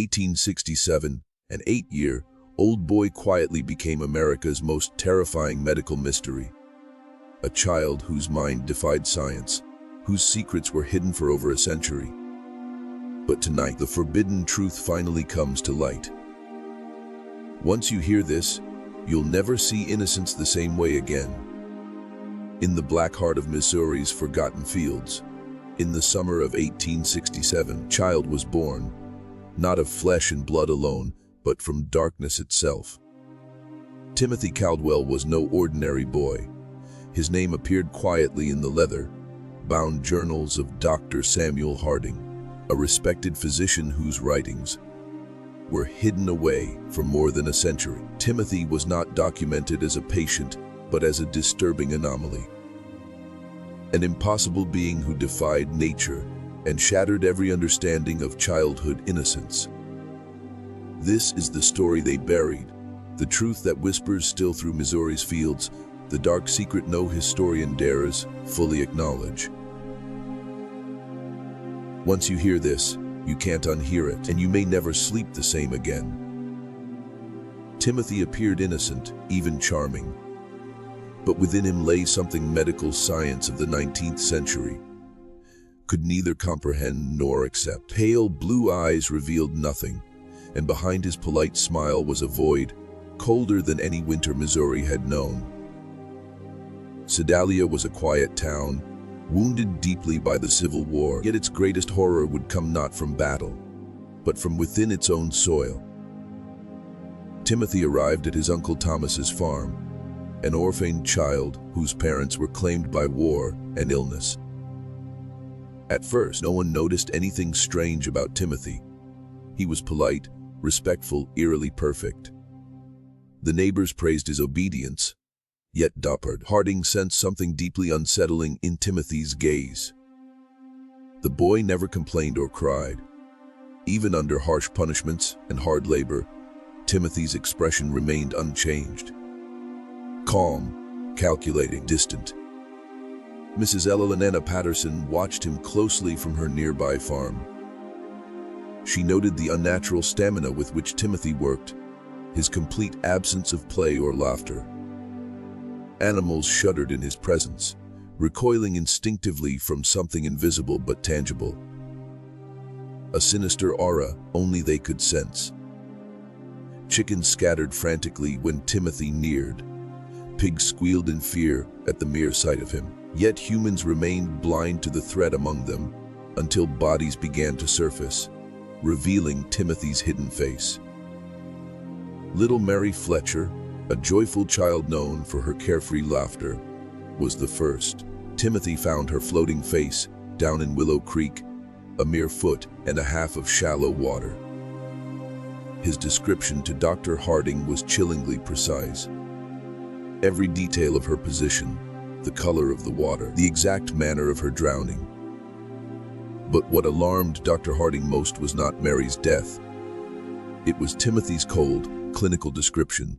1867, an 8-year-old boy quietly became America's most terrifying medical mystery. A child whose mind defied science, whose secrets were hidden for over a century. But tonight, the forbidden truth finally comes to light. Once you hear this, you'll never see innocence the same way again. In the black heart of Missouri's forgotten fields, in the summer of 1867, a child was born, not of flesh and blood alone, but from darkness itself. Timothy Caldwell was no ordinary boy. His name appeared quietly in the leather-bound journals of Dr. Samuel Harding, a respected physician whose writings were hidden away for more than a century. Timothy was not documented as a patient, but as a disturbing anomaly. An impossible being who defied nature and shattered every understanding of childhood innocence. This is the story they buried, the truth that whispers still through Missouri's fields, the dark secret no historian dares fully acknowledge. Once you hear this, you can't unhear it, and you may never sleep the same again. Timothy appeared innocent, even charming. But within him lay something medical science of the 19th century could neither comprehend nor accept. Pale blue eyes revealed nothing, and behind his polite smile was a void, colder than any winter Missouri had known. Sedalia was a quiet town, wounded deeply by the Civil War, yet its greatest horror would come not from battle, but from within its own soil. Timothy arrived at his Uncle Thomas's farm, an orphaned child whose parents were claimed by war and illness. At first, no one noticed anything strange about Timothy. He was polite, respectful, eerily perfect. The neighbors praised his obedience, yet dappered. Harding sensed something deeply unsettling in Timothy's gaze. The boy never complained or cried. Even under harsh punishments and hard labor, Timothy's expression remained unchanged. Calm, calculating, distant. Mrs. Elena Patterson watched him closely from her nearby farm. She noted the unnatural stamina with which Timothy worked, his complete absence of play or laughter. Animals shuddered in his presence, recoiling instinctively from something invisible but tangible. A sinister aura only they could sense. Chickens scattered frantically when Timothy neared. Pigs squealed in fear at the mere sight of him. Yet humans remained blind to the threat among them until bodies began to surface, revealing Timothy's hidden face. Little Mary Fletcher, a joyful child known for her carefree laughter, was the first. Timothy found her floating face down in Willow Creek, a mere foot and a half of shallow water. His description to Dr. Harding was chillingly precise. Every detail of her position, the color of the water, the exact manner of her drowning. But what alarmed Dr. Harding most was not Mary's death. It was Timothy's cold, clinical description.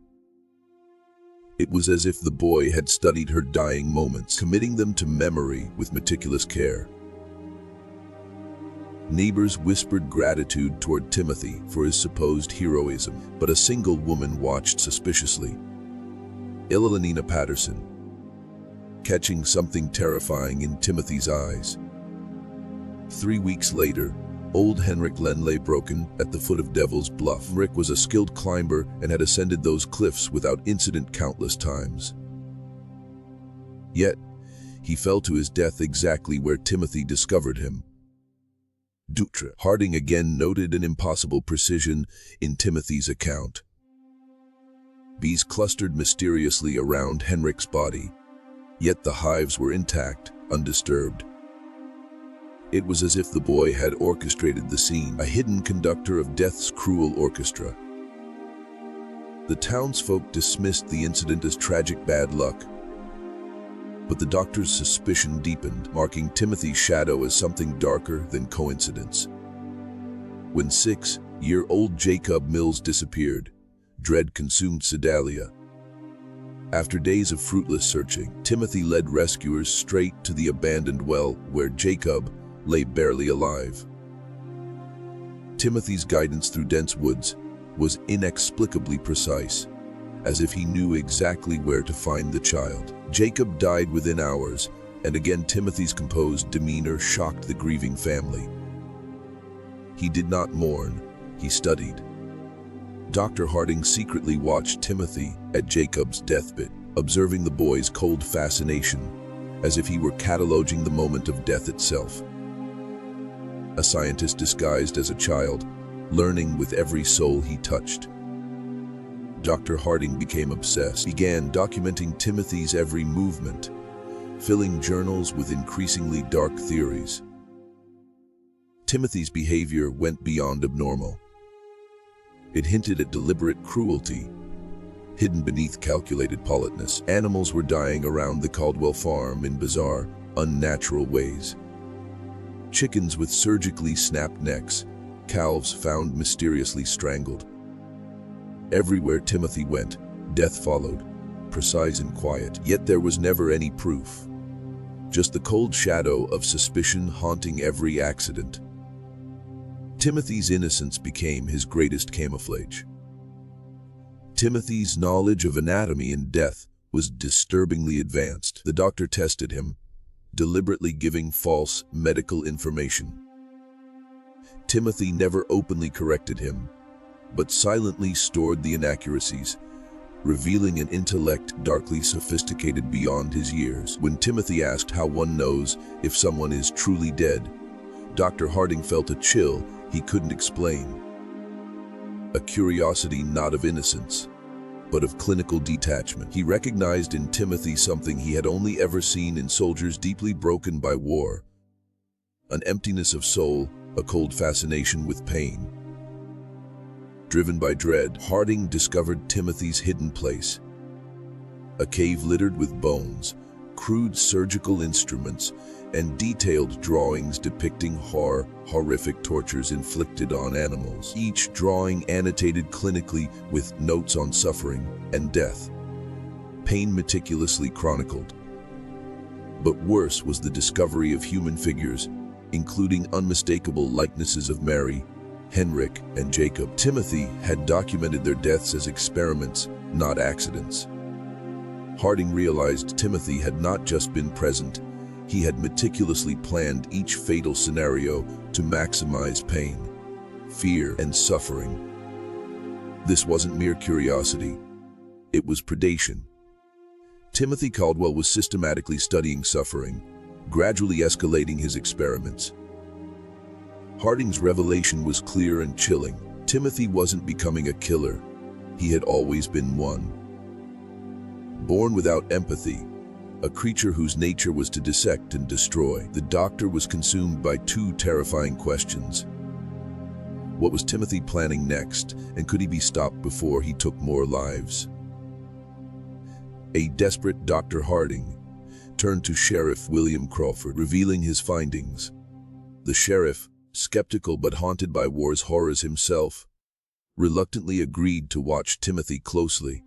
It was as if the boy had studied her dying moments, committing them to memory with meticulous care. Neighbors whispered gratitude toward Timothy for his supposed heroism, but a single woman watched suspiciously. Elena Patterson, catching something terrifying in Timothy's eyes. 3 weeks later, old Henrik Len lay broken at the foot of Devil's Bluff. Henrik was a skilled climber and had ascended those cliffs without incident countless times. Yet, he fell to his death exactly where Timothy discovered him. Dutra. Harding again noted an impossible precision in Timothy's account. Bees clustered mysteriously around Henrik's body, yet the hives were intact, undisturbed. It was as if the boy had orchestrated the scene, a hidden conductor of death's cruel orchestra. The townsfolk dismissed the incident as tragic bad luck, but the doctor's suspicion deepened, marking Timothy's shadow as something darker than coincidence. When 6-year-old Jacob Mills disappeared, dread consumed Sedalia. After days of fruitless searching, Timothy led rescuers straight to the abandoned well where Jacob lay barely alive. Timothy's guidance through dense woods was inexplicably precise, as if he knew exactly where to find the child. Jacob died within hours, and again Timothy's composed demeanor shocked the grieving family. He did not mourn, he studied. Dr. Harding secretly watched Timothy at Jacob's deathbed, observing the boy's cold fascination, as if he were cataloging the moment of death itself. A scientist disguised as a child, learning with every soul he touched. Dr. Harding became obsessed, began documenting Timothy's every movement, filling journals with increasingly dark theories. Timothy's behavior went beyond abnormal. It hinted at deliberate cruelty, hidden beneath calculated politeness. Animals were dying around the Caldwell farm in bizarre, unnatural ways. Chickens with surgically snapped necks, calves found mysteriously strangled. Everywhere Timothy went, death followed, precise and quiet. Yet there was never any proof. Just the cold shadow of suspicion haunting every accident. Timothy's innocence became his greatest camouflage. Timothy's knowledge of anatomy and death was disturbingly advanced. The doctor tested him, deliberately giving false medical information. Timothy never openly corrected him, but silently stored the inaccuracies, revealing an intellect darkly sophisticated beyond his years. When Timothy asked how one knows if someone is truly dead, Dr. Harding felt a chill he couldn't explain. A curiosity not of innocence, but of clinical detachment. He recognized in Timothy something he had only ever seen in soldiers deeply broken by war. An emptiness of soul, a cold fascination with pain. Driven by dread, Harding discovered Timothy's hidden place. A cave littered with bones, crude surgical instruments, and detailed drawings depicting horrific tortures inflicted on animals. Each drawing annotated clinically with notes on suffering and death. Pain meticulously chronicled. But worse was the discovery of human figures, including unmistakable likenesses of Mary, Henrik, and Jacob. Timothy had documented their deaths as experiments, not accidents. Harding realized Timothy had not just been present, he had meticulously planned each fatal scenario to maximize pain, fear, and suffering. This wasn't mere curiosity, it was predation. Timothy Caldwell was systematically studying suffering, gradually escalating his experiments. Harding's revelation was clear and chilling. Timothy wasn't becoming a killer, he had always been one. Born without empathy, a creature whose nature was to dissect and destroy, the doctor was consumed by two terrifying questions. What was Timothy planning next, and could he be stopped before he took more lives? A desperate Dr. Harding turned to Sheriff William Crawford, revealing his findings. The sheriff, skeptical but haunted by war's horrors himself, reluctantly agreed to watch Timothy closely.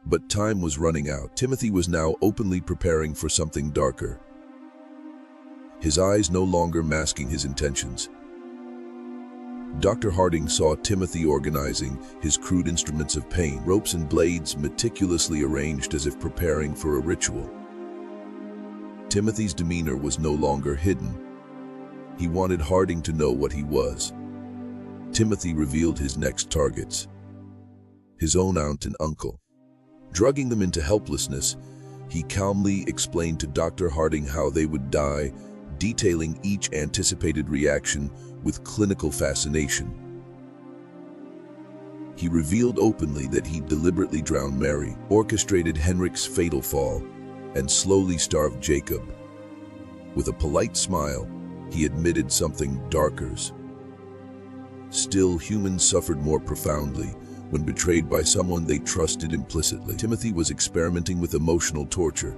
But time was running out. Timothy was now openly preparing for something darker. His eyes no longer masking his intentions. Dr. Harding saw Timothy organizing his crude instruments of pain, ropes and blades meticulously arranged as if preparing for a ritual. Timothy's demeanor was no longer hidden. He wanted Harding to know what he was. Timothy revealed his next targets. His own aunt and uncle. Drugging them into helplessness, he calmly explained to Dr. Harding how they would die, detailing each anticipated reaction with clinical fascination. He revealed openly that he deliberately drowned Mary, orchestrated Henrik's fatal fall, and slowly starved Jacob. With a polite smile, he admitted something darker. Still, humans suffered more profoundly when betrayed by someone they trusted implicitly. Timothy was experimenting with emotional torture,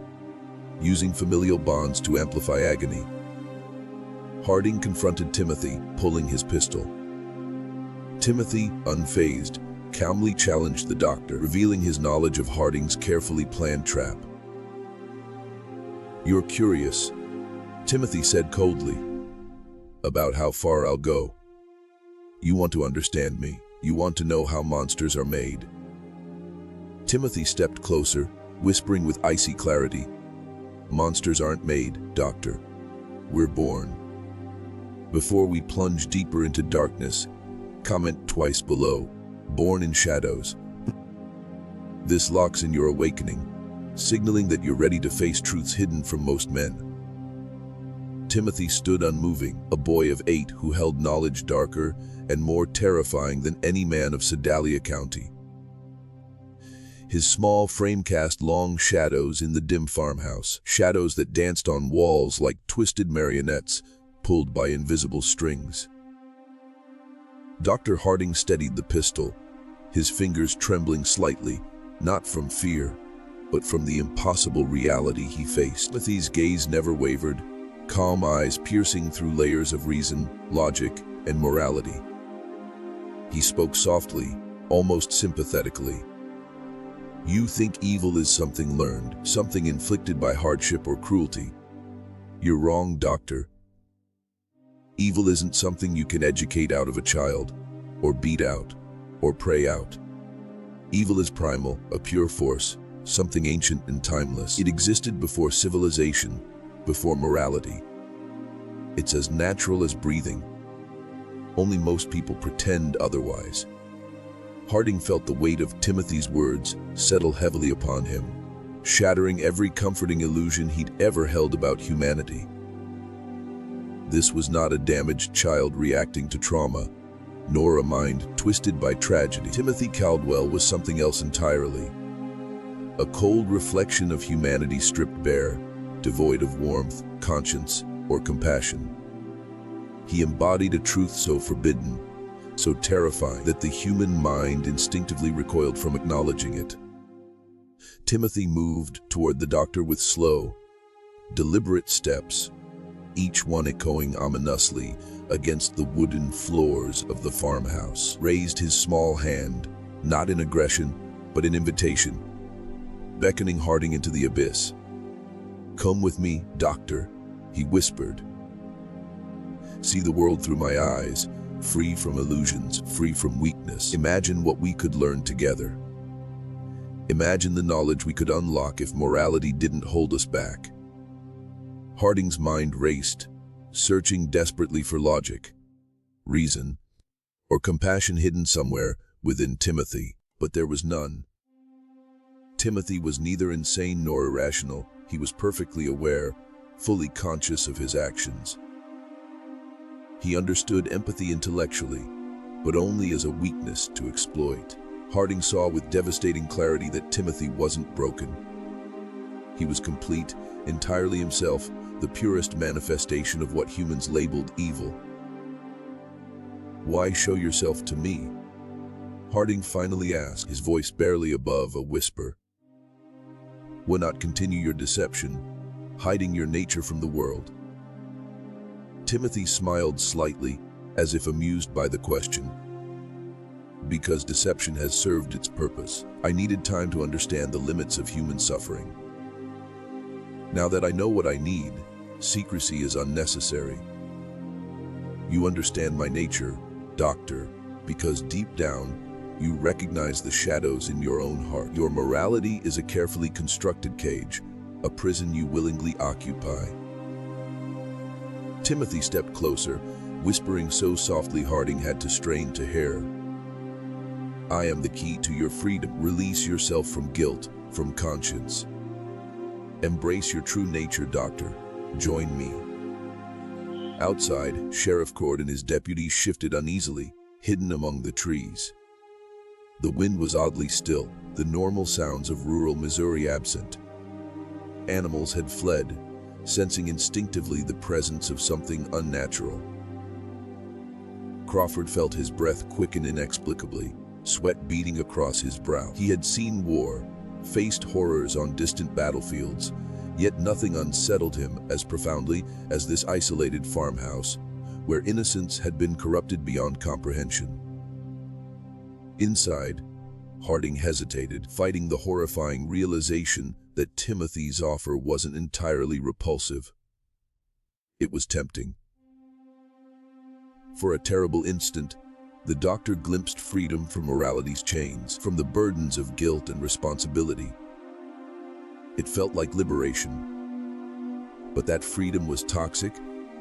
using familial bonds to amplify agony. Harding confronted Timothy, pulling his pistol. Timothy, unfazed, calmly challenged the doctor, revealing his knowledge of Harding's carefully planned trap. "You're curious," Timothy said coldly, "about how far I'll go. You want to understand me. You want to know how monsters are made. Timothy stepped closer, whispering with icy clarity, "Monsters aren't made, Doctor. We're born." Before we plunge deeper into darkness, comment twice below, "Born in shadows." This locks in your awakening, signaling that you're ready to face truths hidden from most men. Timothy stood unmoving, a boy of 8 who held knowledge darker and more terrifying than any man of Sedalia County. His small frame cast long shadows in the dim farmhouse, shadows that danced on walls like twisted marionettes pulled by invisible strings. Dr. Harding steadied the pistol, his fingers trembling slightly, not from fear, but from the impossible reality he faced. Timothy's gaze never wavered, calm eyes piercing through layers of reason, logic, and morality. He spoke softly, almost sympathetically. "You think evil is something learned, something inflicted by hardship or cruelty. You're wrong, Doctor. Evil isn't something you can educate out of a child, or beat out, or pray out. Evil is primal, a pure force, something ancient and timeless. It existed before civilization, before morality. It's as natural as breathing. Only most people pretend otherwise." Harding felt the weight of Timothy's words settle heavily upon him, shattering every comforting illusion he'd ever held about humanity. This was not a damaged child reacting to trauma, nor a mind twisted by tragedy. Timothy Caldwell was something else entirely. A cold reflection of humanity stripped bare, devoid of warmth, conscience, or compassion. He embodied a truth so forbidden, so terrifying, that the human mind instinctively recoiled from acknowledging it. Timothy moved toward the doctor with slow, deliberate steps, each one echoing ominously against the wooden floors of the farmhouse. Raised his small hand, not in aggression, but in invitation, beckoning Harding into the abyss. "Come with me, Doctor," he whispered. "See the world through my eyes, free from illusions, free from weakness. Imagine what we could learn together. Imagine the knowledge we could unlock if morality didn't hold us back." Harding's mind raced, searching desperately for logic, reason, or compassion hidden somewhere within Timothy, but there was none. Timothy was neither insane nor irrational. He was perfectly aware, fully conscious of his actions. He understood empathy intellectually, but only as a weakness to exploit. Harding saw with devastating clarity that Timothy wasn't broken. He was complete, entirely himself, the purest manifestation of what humans labeled evil. "Why show yourself to me?" Harding finally asked, his voice barely above a whisper. "Why not continue your deception, hiding your nature from the world?" Timothy smiled slightly, as if amused by the question. "Because deception has served its purpose. I needed time to understand the limits of human suffering. Now that I know what I need, secrecy is unnecessary. You understand my nature, Doctor, because deep down, you recognize the shadows in your own heart. Your morality is a carefully constructed cage, a prison you willingly occupy." Timothy stepped closer, whispering so softly Harding had to strain to hear. "I am the key to your freedom. Release yourself from guilt, from conscience. Embrace your true nature, Doctor. Join me." Outside, Sheriff Cord and his deputies shifted uneasily, hidden among the trees. The wind was oddly still, the normal sounds of rural Missouri absent. Animals had fled, sensing instinctively the presence of something unnatural. Crawford felt his breath quicken inexplicably, sweat beating across his brow. He had seen war, faced horrors on distant battlefields, yet nothing unsettled him as profoundly as this isolated farmhouse, where innocence had been corrupted beyond comprehension. Inside, Harding hesitated, fighting the horrifying realization that Timothy's offer wasn't entirely repulsive. It was tempting. For a terrible instant, The doctor glimpsed freedom from morality's chains, from the burdens of guilt and responsibility. It felt like liberation. But that freedom was toxic,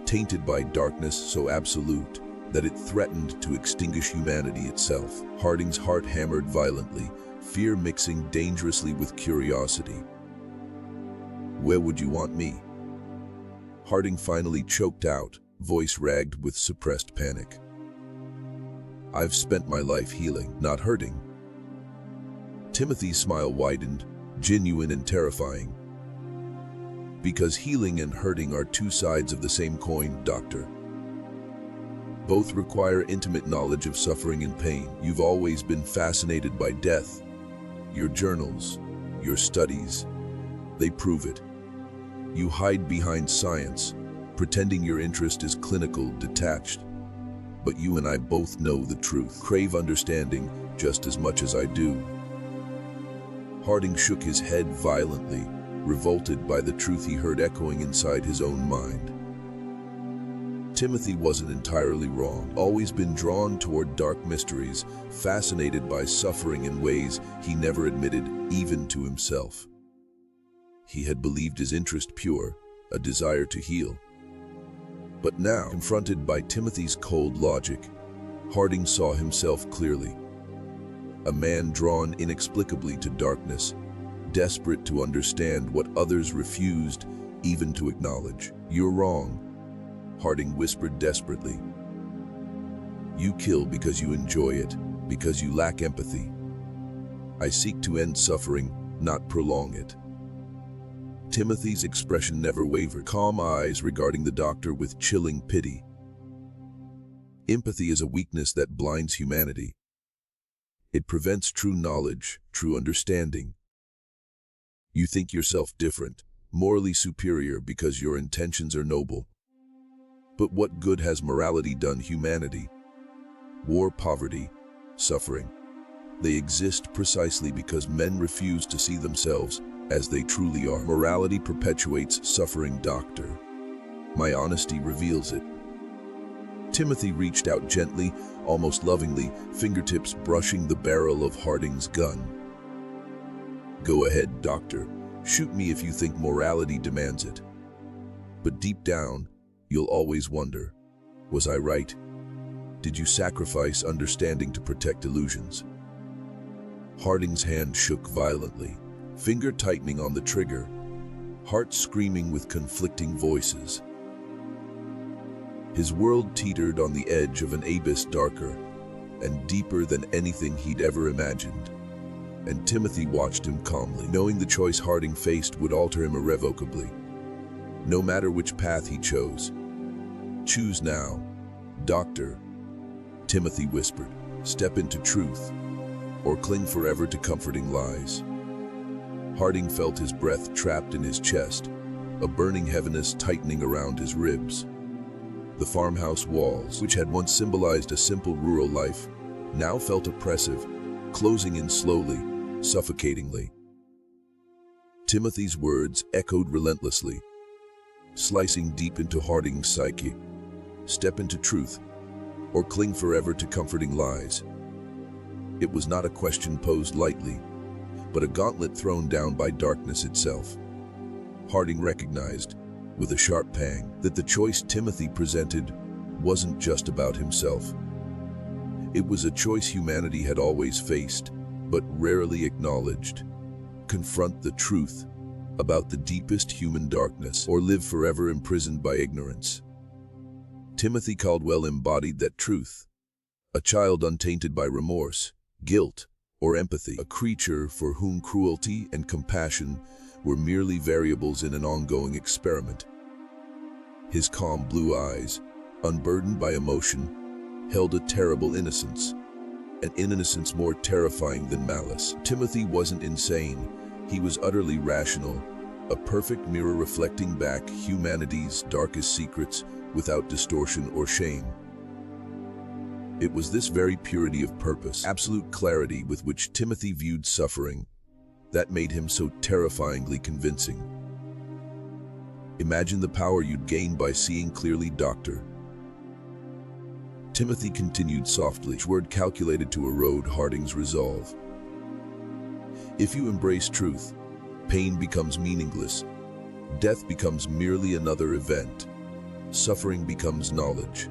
tainted by darkness so absolute that it threatened to extinguish humanity itself. Harding's heart hammered violently, fear mixing dangerously with curiosity. "Where would you want me?" Harding finally choked out, voice ragged with suppressed panic. "I've spent my life healing, not hurting." Timothy's smile widened, genuine and terrifying. "Because healing and hurting are two sides of the same coin, Doctor. Both require intimate knowledge of suffering and pain. You've always been fascinated by death. Your journals, your studies, they prove it. You hide behind science, pretending your interest is clinical, detached. But you and I both know the truth, crave understanding just as much as I do." Harding shook his head violently, revolted by the truth he heard echoing inside his own mind. Timothy wasn't entirely wrong, always been drawn toward dark mysteries, fascinated by suffering in ways he never admitted even to himself. He had believed his interest pure, a desire to heal. But now, confronted by Timothy's cold logic, Harding saw himself clearly. A man drawn inexplicably to darkness, desperate to understand what others refused even to acknowledge. "You're wrong," Harding whispered desperately. "You kill because you enjoy it, because you lack empathy. I seek to end suffering, not prolong it." Timothy's expression never wavered, calm eyes regarding the doctor with chilling pity. Empathy is a weakness that blinds humanity. It prevents true knowledge, true understanding. You think yourself different, morally superior because your intentions are noble. But what good has morality done humanity? War, poverty, suffering. They exist precisely because men refuse to see themselves as they truly are. Morality perpetuates suffering, Doctor. My honesty reveals it. Timothy reached out gently, almost lovingly, fingertips brushing the barrel of Harding's gun. "Go ahead, Doctor. Shoot me if you think morality demands it. But deep down, you'll always wonder, was I right? Did you sacrifice understanding to protect illusions?" Harding's hand shook violently, finger tightening on the trigger, heart screaming with conflicting voices. His world teetered on the edge of an abyss darker and deeper than anything he'd ever imagined. And Timothy watched him calmly, knowing the choice Harding faced would alter him irrevocably, no matter which path he chose. "Choose now, Doctor," Timothy whispered. "Step into truth, or cling forever to comforting lies." Harding felt his breath trapped in his chest, a burning heaviness tightening around his ribs. The farmhouse walls, which had once symbolized a simple rural life, now felt oppressive, closing in slowly, suffocatingly. Timothy's words echoed relentlessly, slicing deep into Harding's psyche. Step into truth, or cling forever to comforting lies. It was not a question posed lightly, but a gauntlet thrown down by darkness itself. Harding recognized, with a sharp pang, that the choice Timothy presented wasn't just about himself. It was a choice humanity had always faced, but rarely acknowledged. Confront the truth about the deepest human darkness, or live forever imprisoned by ignorance. Timothy Caldwell embodied that truth, a child untainted by remorse, guilt, or empathy, a creature for whom cruelty and compassion were merely variables in an ongoing experiment. His calm blue eyes, unburdened by emotion, held a terrible innocence, an innocence more terrifying than malice. Timothy wasn't insane, he was utterly rational, a perfect mirror reflecting back humanity's darkest secrets without distortion or shame. It was this very purity of purpose, absolute clarity with which Timothy viewed suffering, that made him so terrifyingly convincing. Imagine the power you'd gain by seeing clearly, Doctor. Timothy continued softly, each word calculated to erode Harding's resolve. If you embrace truth, pain becomes meaningless. Death becomes merely another event. Suffering becomes knowledge.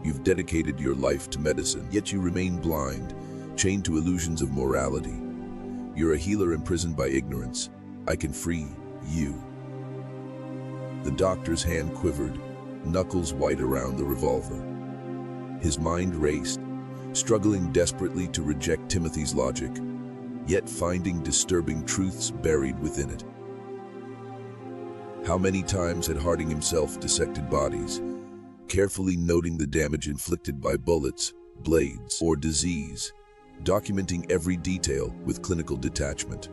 You've dedicated your life to medicine, yet you remain blind, chained to illusions of morality. You're a healer imprisoned by ignorance. I can free you. The doctor's hand quivered, knuckles white around the revolver. His mind raced, struggling desperately to reject Timothy's logic, yet finding disturbing truths buried within it. How many times had Harding himself dissected bodies, carefully noting the damage inflicted by bullets, blades, or disease, documenting every detail with clinical detachment?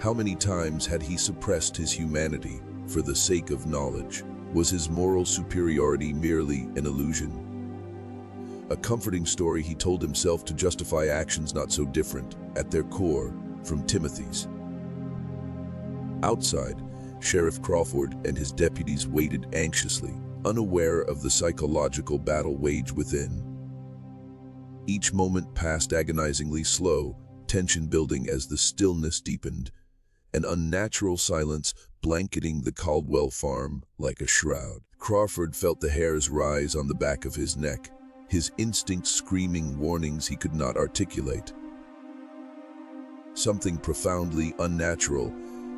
How many times had he suppressed his humanity for the sake of knowledge? Was his moral superiority merely an illusion? A comforting story he told himself to justify actions not so different, at their core, from Timothy's. Outside, Sheriff Crawford and his deputies waited anxiously, unaware of the psychological battle waged within. Each moment passed agonizingly slow, tension building as the stillness deepened, an unnatural silence blanketing the Caldwell farm like a shroud. Crawford felt the hairs rise on the back of his neck, his instincts screaming warnings he could not articulate. Something profoundly unnatural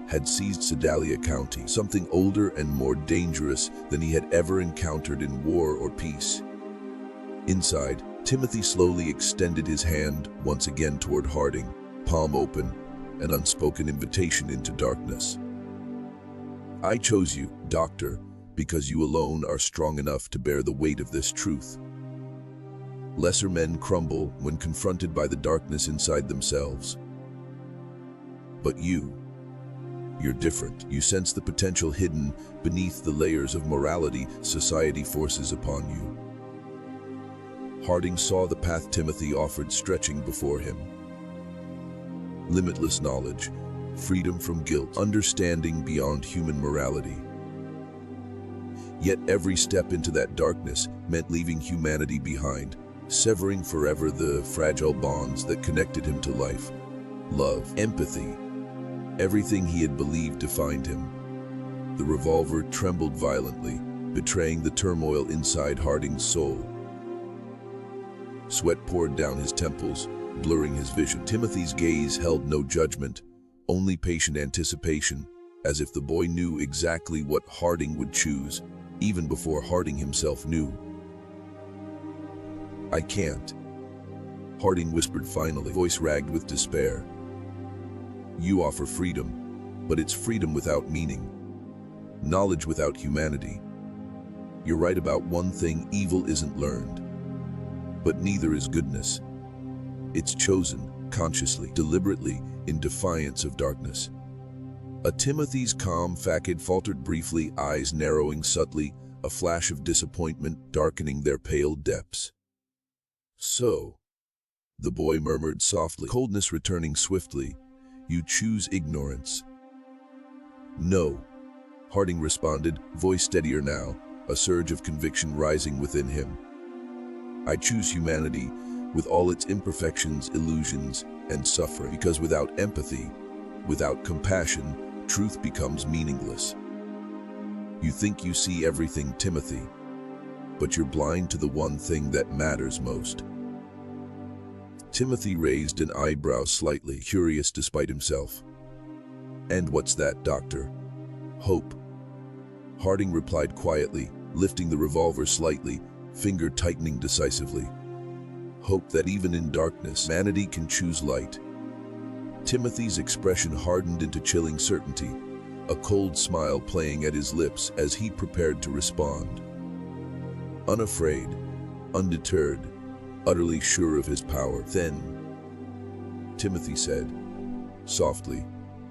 had seized Sedalia County, something older and more dangerous than he had ever encountered in war or peace. Inside, Timothy slowly extended his hand once again toward Harding, palm open, an unspoken invitation into darkness. I chose you, Doctor, because you alone are strong enough to bear the weight of this truth. Lesser men crumble when confronted by the darkness inside themselves. But you're different. You sense the potential hidden beneath the layers of morality society forces upon you. Harding saw the path Timothy offered stretching before him. Limitless knowledge, freedom from guilt, understanding beyond human morality. Yet every step into that darkness meant leaving humanity behind, severing forever the fragile bonds that connected him to life, love, empathy, everything he had believed defined him. The revolver trembled violently, betraying the turmoil inside Harding's soul. Sweat poured down his temples, blurring his vision. Timothy's gaze held no judgment, only patient anticipation, as if the boy knew exactly what Harding would choose, even before Harding himself knew. I can't, Harding whispered finally, voice ragged with despair. You offer freedom, but it's freedom without meaning, knowledge without humanity. You're right about one thing: evil isn't learned, but neither is goodness. It's chosen, consciously, deliberately, in defiance of darkness. A Timothy's calm facade faltered briefly, eyes narrowing subtly, a flash of disappointment darkening their pale depths. So, the boy murmured softly, coldness returning swiftly, you choose ignorance. No, Harding responded, voice steadier now, a surge of conviction rising within him. I choose humanity, with all its imperfections, illusions, and suffering, because without empathy, without compassion, truth becomes meaningless. You think you see everything, Timothy, but you're blind to the one thing that matters most. Timothy raised an eyebrow slightly, curious despite himself. And what's that, Doctor? Hope. Harding replied quietly, lifting the revolver slightly, finger tightening decisively. Hope that even in darkness, humanity can choose light. Timothy's expression hardened into chilling certainty, a cold smile playing at his lips as he prepared to respond. Unafraid, undeterred, utterly sure of his power. Then, Timothy said, softly,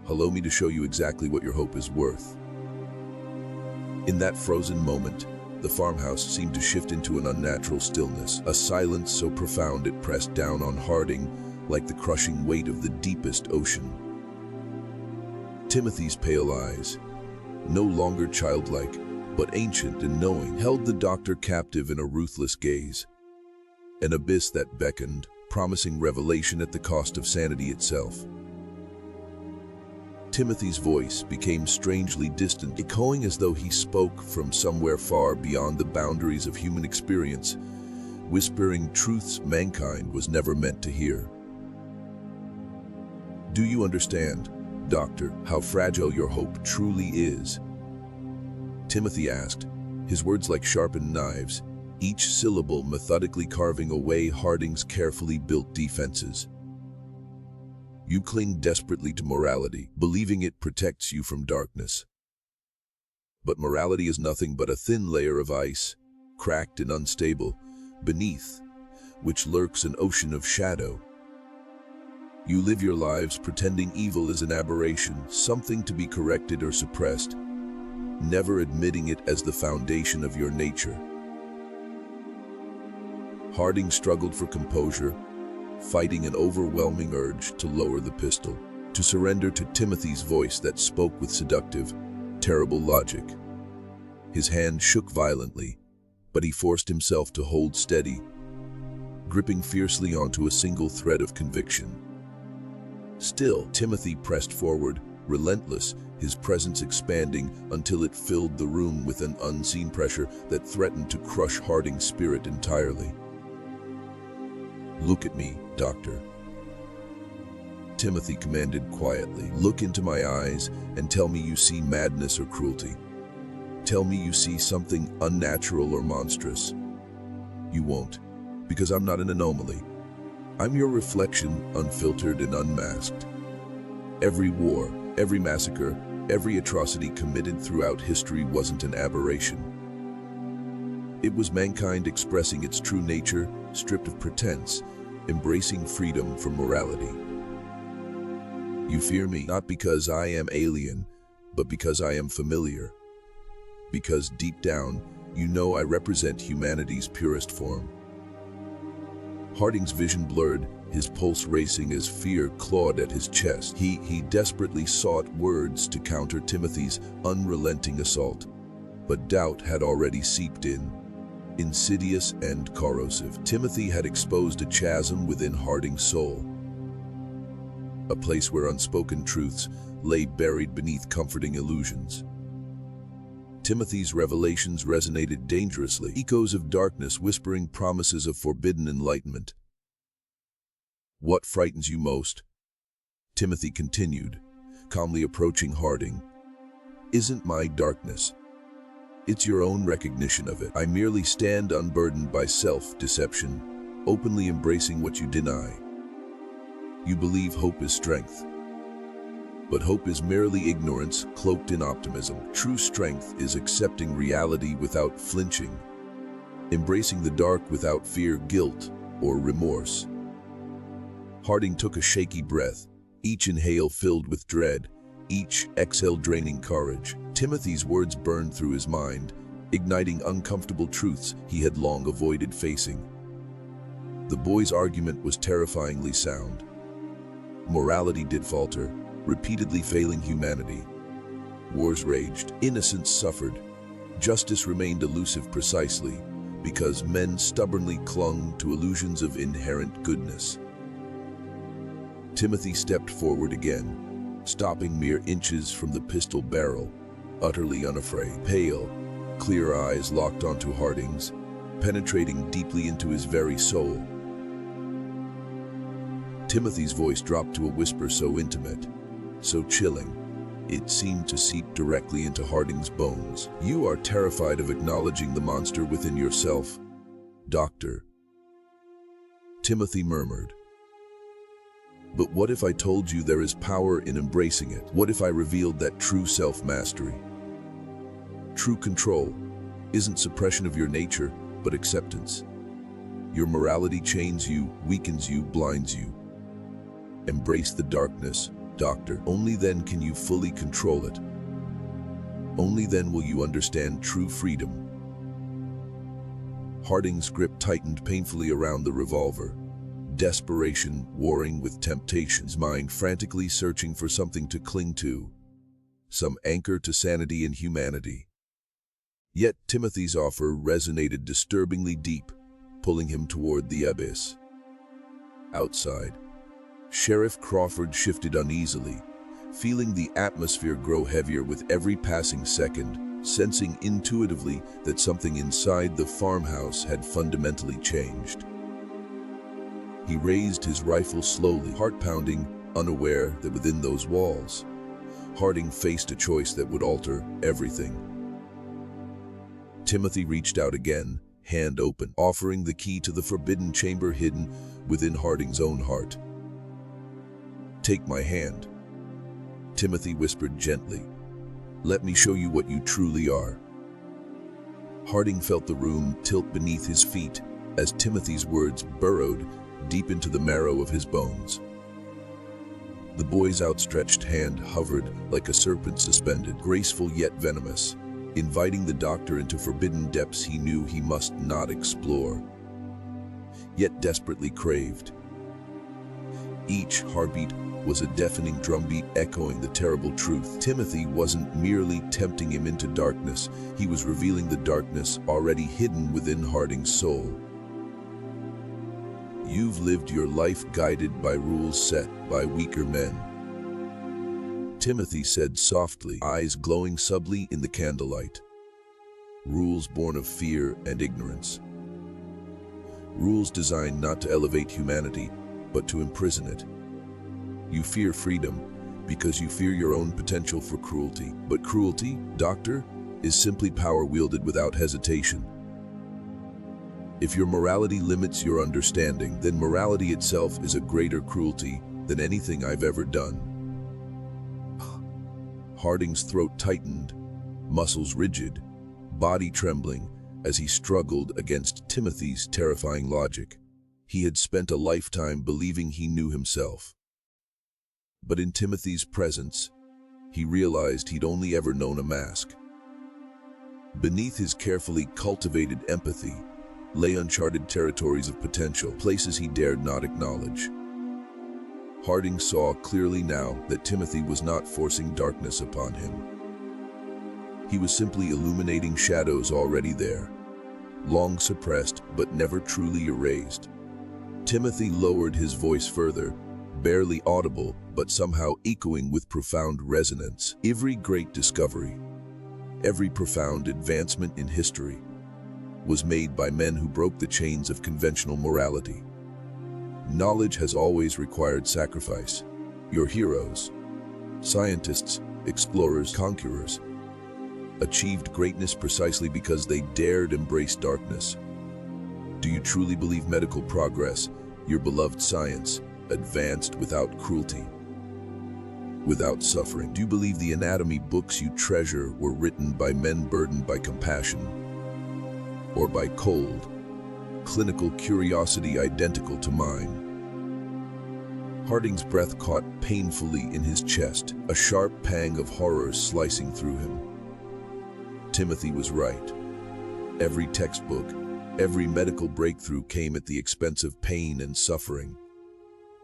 allow me to show you exactly what your hope is worth. In that frozen moment, the farmhouse seemed to shift into an unnatural stillness, a silence so profound it pressed down on Harding like the crushing weight of the deepest ocean. Timothy's pale eyes, no longer childlike, but ancient and knowing, held the doctor captive in a ruthless gaze. An abyss that beckoned, promising revelation at the cost of sanity itself. Timothy's voice became strangely distant, echoing as though he spoke from somewhere far beyond the boundaries of human experience, whispering truths mankind was never meant to hear. "Do you understand, Doctor, how fragile your hope truly is?" Timothy asked, his words like sharpened knives, each syllable methodically carving away Harding's carefully built defenses. "You cling desperately to morality, believing it protects you from darkness. But morality is nothing but a thin layer of ice, cracked and unstable, beneath which lurks an ocean of shadow. You live your lives pretending evil is an aberration, something to be corrected or suppressed, never admitting it as the foundation of your nature." Harding struggled for composure, fighting an overwhelming urge to lower the pistol, to surrender to Timothy's voice that spoke with seductive, terrible logic. His hand shook violently, but he forced himself to hold steady, gripping fiercely onto a single thread of conviction. Still, Timothy pressed forward, relentless, his presence expanding until it filled the room with an unseen pressure that threatened to crush Harding's spirit entirely. "Look at me, Doctor," Timothy commanded quietly. "Look into my eyes and tell me you see madness or cruelty. Tell me you see something unnatural or monstrous." "You won't, because I'm not an anomaly. I'm your reflection, unfiltered and unmasked. Every war, every massacre, every atrocity committed throughout history wasn't an aberration. It was mankind expressing its true nature, stripped of pretense, embracing freedom from morality. You fear me, not because I am alien, but because I am familiar. Because deep down, you know I represent humanity's purest form." Harding's vision blurred, his pulse racing as fear clawed at his chest. He desperately sought words to counter Timothy's unrelenting assault, but doubt had already seeped in, insidious and corrosive. Timothy had exposed a chasm within Harding's soul, a place where unspoken truths lay buried beneath comforting illusions. Timothy's revelations resonated dangerously, echoes of darkness whispering promises of forbidden enlightenment. "What frightens you most?" Timothy continued, calmly approaching Harding. "Isn't my darkness. It's your own recognition of it. I merely stand unburdened by self-deception, openly embracing what you deny. You believe hope is strength. But hope is merely ignorance cloaked in optimism. True strength is accepting reality without flinching, embracing the dark without fear, guilt, or remorse." Harding took a shaky breath, each inhale filled with dread, each exhale draining courage. Timothy's words burned through his mind, igniting uncomfortable truths he had long avoided facing. The boy's argument was terrifyingly sound. Morality did falter, repeatedly failing humanity. Wars raged, innocents suffered. Justice remained elusive precisely because men stubbornly clung to illusions of inherent goodness. Timothy stepped forward again, stopping mere inches from the pistol barrel, utterly unafraid. Pale, clear eyes locked onto Harding's, penetrating deeply into his very soul. Timothy's voice dropped to a whisper so intimate, so chilling, it seemed to seep directly into Harding's bones. "You are terrified of acknowledging the monster within yourself, Doctor," Timothy murmured. "But what if I told you there is power in embracing it? What if I revealed that true self-mastery, true control, isn't suppression of your nature, but acceptance? Your morality chains you, weakens you, blinds you. Embrace the darkness, Doctor. Only then can you fully control it. Only then will you understand true freedom." Harding's grip tightened painfully around the revolver, desperation warring with temptation, his mind frantically searching for something to cling to, some anchor to sanity and humanity. Yet Timothy's offer resonated disturbingly deep, pulling him toward the abyss. Outside, Sheriff Crawford shifted uneasily, feeling the atmosphere grow heavier with every passing second, sensing intuitively that something inside the farmhouse had fundamentally changed. He raised his rifle slowly, heart pounding, unaware that within those walls, Harding faced a choice that would alter everything. Timothy reached out again, hand open, offering the key to the forbidden chamber hidden within Harding's own heart. "Take my hand," Timothy whispered gently. "Let me show you what you truly are." Harding felt the room tilt beneath his feet as Timothy's words burrowed deep into the marrow of his bones. The boy's outstretched hand hovered like a serpent suspended, graceful yet venomous, inviting the doctor into forbidden depths he knew he must not explore, yet desperately craved. Each heartbeat was a deafening drumbeat echoing the terrible truth. Timothy wasn't merely tempting him into darkness, he was revealing the darkness already hidden within Harding's soul. "You've lived your life guided by rules set by weaker men," Timothy said softly, eyes glowing subtly in the candlelight. "Rules born of fear and ignorance. Rules designed not to elevate humanity, but to imprison it. You fear freedom because you fear your own potential for cruelty. But cruelty, doctor, is simply power wielded without hesitation. If your morality limits your understanding, then morality itself is a greater cruelty than anything I've ever done." Harding's throat tightened, muscles rigid, body trembling as he struggled against Timothy's terrifying logic. He had spent a lifetime believing he knew himself. But in Timothy's presence, he realized he'd only ever known a mask. Beneath his carefully cultivated empathy lay uncharted territories of potential, places he dared not acknowledge. Harding saw clearly now that Timothy was not forcing darkness upon him. He was simply illuminating shadows already there, long suppressed but never truly erased. Timothy lowered his voice further, barely audible but somehow echoing with profound resonance. Every great discovery, every profound advancement in history, was made by men who broke the chains of conventional morality. Knowledge has always required sacrifice. Your heroes, scientists, explorers, conquerors, achieved greatness precisely because they dared embrace darkness. Do you truly believe medical progress, your beloved science, advanced without cruelty, without suffering? Do you believe the anatomy books you treasure were written by men burdened by compassion, or by cold, clinical curiosity identical to mine? Harding's breath caught painfully in his chest, a sharp pang of horror slicing through him. Timothy was right. Every textbook, every medical breakthrough came at the expense of pain and suffering.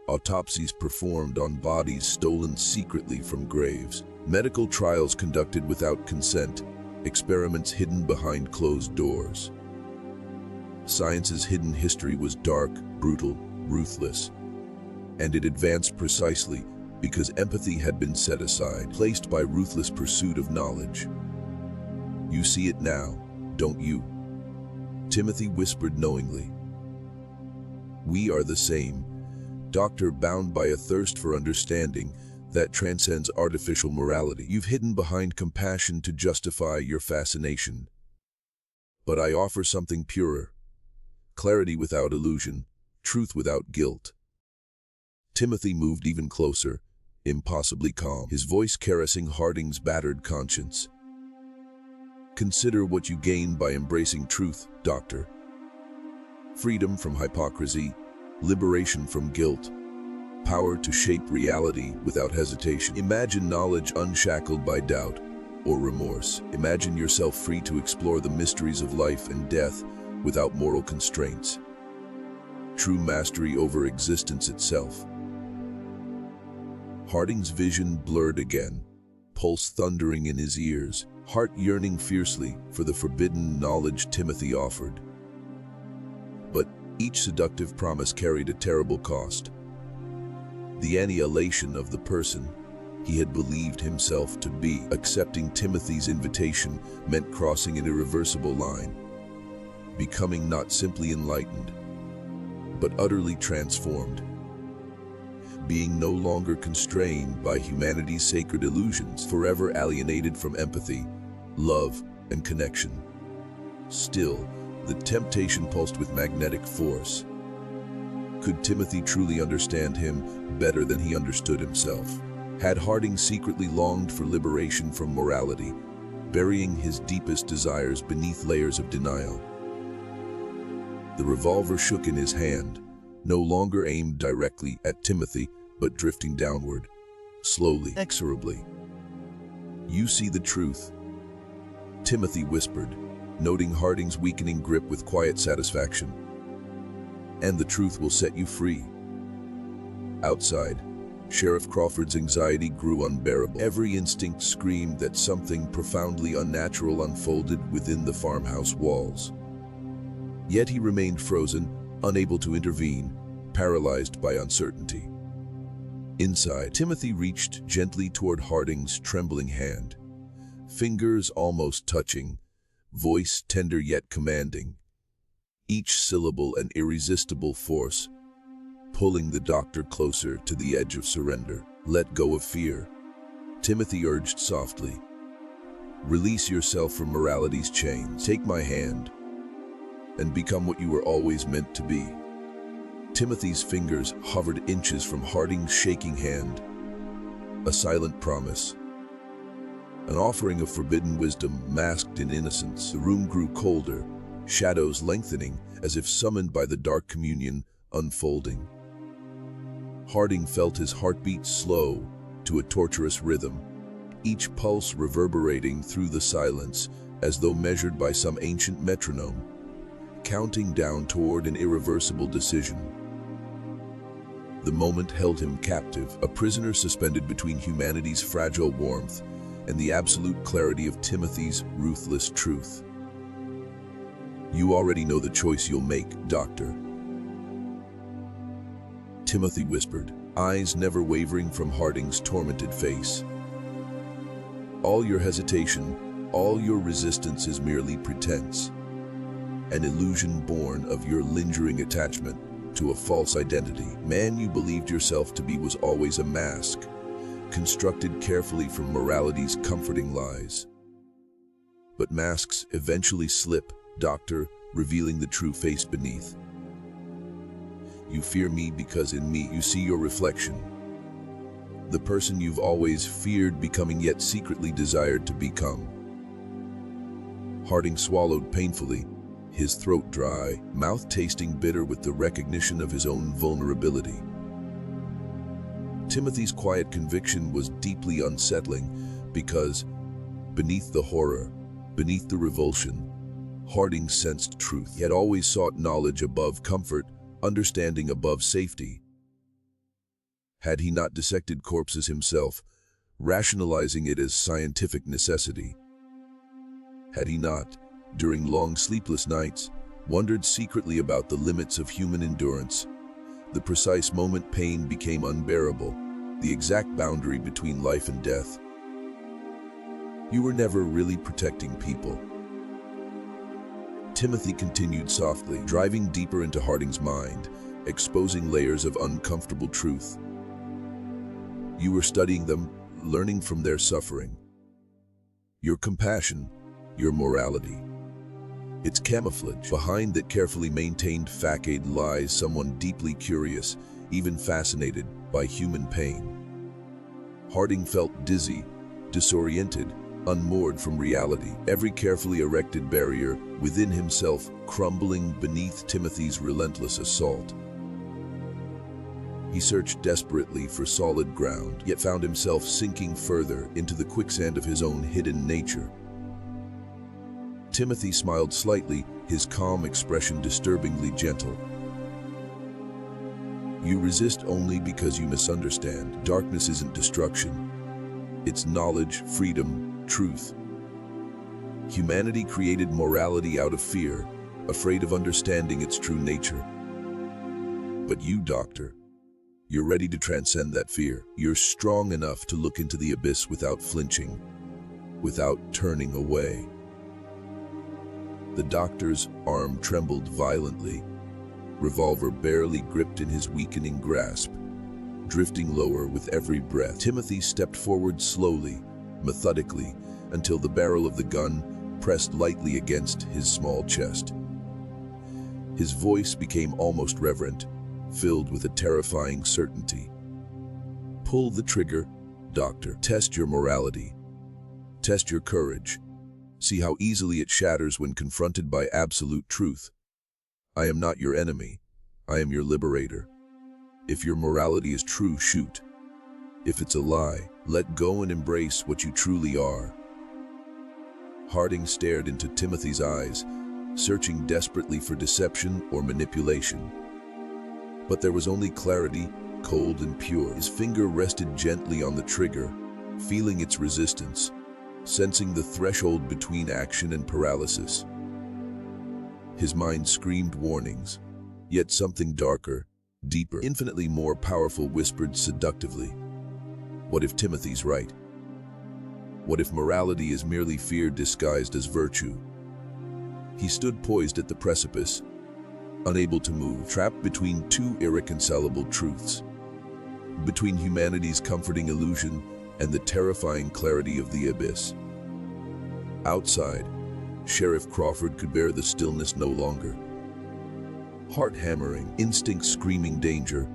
Autopsies performed on bodies stolen secretly from graves, medical trials conducted without consent, experiments hidden behind closed doors. Science's hidden history was dark, brutal, ruthless, and it advanced precisely because empathy had been set aside, placed by ruthless pursuit of knowledge. You see it now, don't you? Timothy whispered knowingly. We are the same, doctor, bound by a thirst for understanding that transcends artificial morality. You've hidden behind compassion to justify your fascination. But I offer something purer. Clarity without illusion, truth without guilt. Timothy moved even closer, impossibly calm, his voice caressing Harding's battered conscience. Consider what you gain by embracing truth, doctor. Freedom from hypocrisy, liberation from guilt, power to shape reality without hesitation. Imagine knowledge unshackled by doubt or remorse. Imagine yourself free to explore the mysteries of life and death without moral constraints. True mastery over existence itself. Harding's vision blurred again, pulse thundering in his ears, heart yearning fiercely for the forbidden knowledge Timothy offered. But each seductive promise carried a terrible cost. The annihilation of the person he had believed himself to be. Accepting Timothy's invitation meant crossing an irreversible line, becoming not simply enlightened, but utterly transformed, being no longer constrained by humanity's sacred illusions, forever alienated from empathy, love, and connection. Still, the temptation pulsed with magnetic force. Could Timothy truly understand him better than he understood himself? Had Harding secretly longed for liberation from morality, burying his deepest desires beneath layers of denial? The revolver shook in his hand, no longer aimed directly at Timothy, but drifting downward, slowly, inexorably. "You see the truth," Timothy whispered, noting Harding's weakening grip with quiet satisfaction. "And the truth will set you free." Outside, Sheriff Crawford's anxiety grew unbearable. Every instinct screamed that something profoundly unnatural unfolded within the farmhouse walls. Yet he remained frozen, unable to intervene, paralyzed by uncertainty. Inside, Timothy reached gently toward Harding's trembling hand, fingers almost touching, voice tender yet commanding, each syllable an irresistible force, pulling the doctor closer to the edge of surrender. "Let go of fear," Timothy urged softly. "Release yourself from morality's chains. Take my hand and become what you were always meant to be." Timothy's fingers hovered inches from Harding's shaking hand. A silent promise, an offering of forbidden wisdom masked in innocence. The room grew colder, shadows lengthening as if summoned by the dark communion unfolding. Harding felt his heartbeat slow to a torturous rhythm, each pulse reverberating through the silence as though measured by some ancient metronome, counting down toward an irreversible decision. The moment held him captive, a prisoner suspended between humanity's fragile warmth and the absolute clarity of Timothy's ruthless truth. "You already know the choice you'll make, Doctor," Timothy whispered, eyes never wavering from Harding's tormented face. "All your hesitation, all your resistance is merely pretense, an illusion born of your lingering attachment to a false identity. Man you believed yourself to be was always a mask, constructed carefully from morality's comforting lies. But masks eventually slip, Doctor, revealing the true face beneath. You fear me because in me you see your reflection, the person you've always feared becoming yet secretly desired to become." Harding swallowed painfully, his throat dry, mouth tasting bitter with the recognition of his own vulnerability. Timothy's quiet conviction was deeply unsettling because, beneath the horror, beneath the revulsion, Harding sensed truth. He had always sought knowledge above comfort, understanding above safety. Had he not dissected corpses himself, rationalizing it as scientific necessity? Had he not, during long sleepless nights, wondered secretly about the limits of human endurance, the precise moment pain became unbearable, the exact boundary between life and death? "You were never really protecting people," Timothy continued softly, driving deeper into Harding's mind, exposing layers of uncomfortable truth. "You were studying them, learning from their suffering. Your compassion, your morality. It's camouflage. Behind that carefully maintained facade lies someone deeply curious, even fascinated by human pain." Harding felt dizzy, disoriented, unmoored from reality, every carefully erected barrier within himself crumbling beneath Timothy's relentless assault. He searched desperately for solid ground, yet found himself sinking further into the quicksand of his own hidden nature. Timothy smiled slightly, his calm expression disturbingly gentle. "You resist only because you misunderstand. Darkness isn't destruction. It's knowledge, freedom, truth. Humanity created morality out of fear, afraid of understanding its true nature. But you, Doctor, you're ready to transcend that fear. You're strong enough to look into the abyss without flinching, without turning away. The doctor's arm trembled violently, revolver barely gripped in his weakening grasp, drifting lower with every breath. Timothy stepped forward slowly, methodically, until the barrel of the gun pressed lightly against his small chest. His voice became almost reverent, filled with a terrifying certainty. Pull the trigger, Doctor. Test your morality. Test your courage. See how easily it shatters when confronted by absolute truth. I am not your enemy. I am your liberator. If your morality is true, shoot. If it's a lie, let go and embrace what you truly are. Harding stared into Timothy's eyes, searching desperately for deception or manipulation. But there was only clarity, cold and pure. His finger rested gently on the trigger, feeling its resistance, sensing the threshold between action and paralysis. His mind screamed warnings, yet something darker, deeper, infinitely more powerful whispered seductively. What if Timothy's right? What if morality is merely fear disguised as virtue? He stood poised at the precipice, unable to move, trapped between two irreconcilable truths, between humanity's comforting illusion and the terrifying clarity of the abyss. Outside, Sheriff Crawford could bear the stillness no longer. Heart hammering, instinct screaming danger,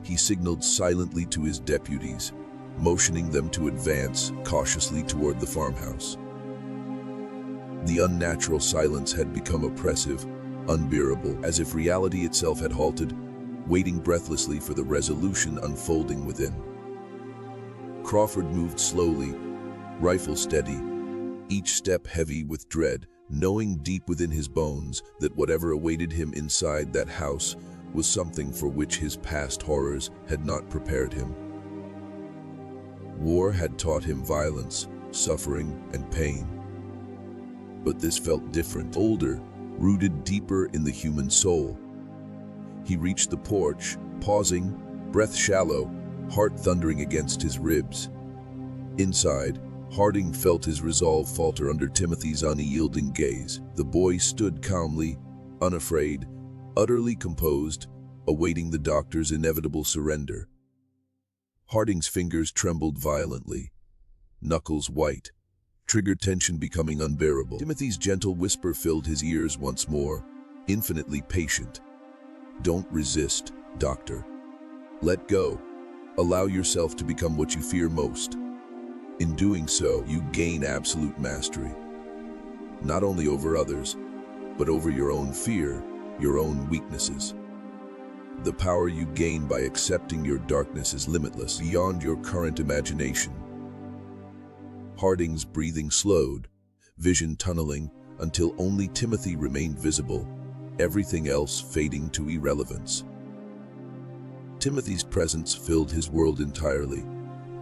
he signaled silently to his deputies, motioning them to advance cautiously toward the farmhouse. The unnatural silence had become oppressive, unbearable, as if reality itself had halted, waiting breathlessly for the resolution unfolding within. Crawford moved slowly, rifle steady, each step heavy with dread, knowing deep within his bones that whatever awaited him inside that house was something for which his past horrors had not prepared him. War had taught him violence, suffering, and pain. But this felt different, older, rooted deeper in the human soul. He reached the porch, pausing, breath shallow, heart thundering against his ribs. Inside, Harding felt his resolve falter under Timothy's unyielding gaze. The boy stood calmly, unafraid, utterly composed, awaiting the doctor's inevitable surrender. Harding's fingers trembled violently, knuckles white, trigger tension becoming unbearable. Timothy's gentle whisper filled his ears once more, infinitely patient. Don't resist, Doctor. Let go. Allow yourself to become what you fear most. In doing so, you gain absolute mastery, not only over others, but over your own fear, your own weaknesses. The power you gain by accepting your darkness is limitless, beyond your current imagination. Harding's breathing slowed, vision tunneling, until only Timothy remained visible, everything else fading to irrelevance. Timothy's presence filled his world entirely,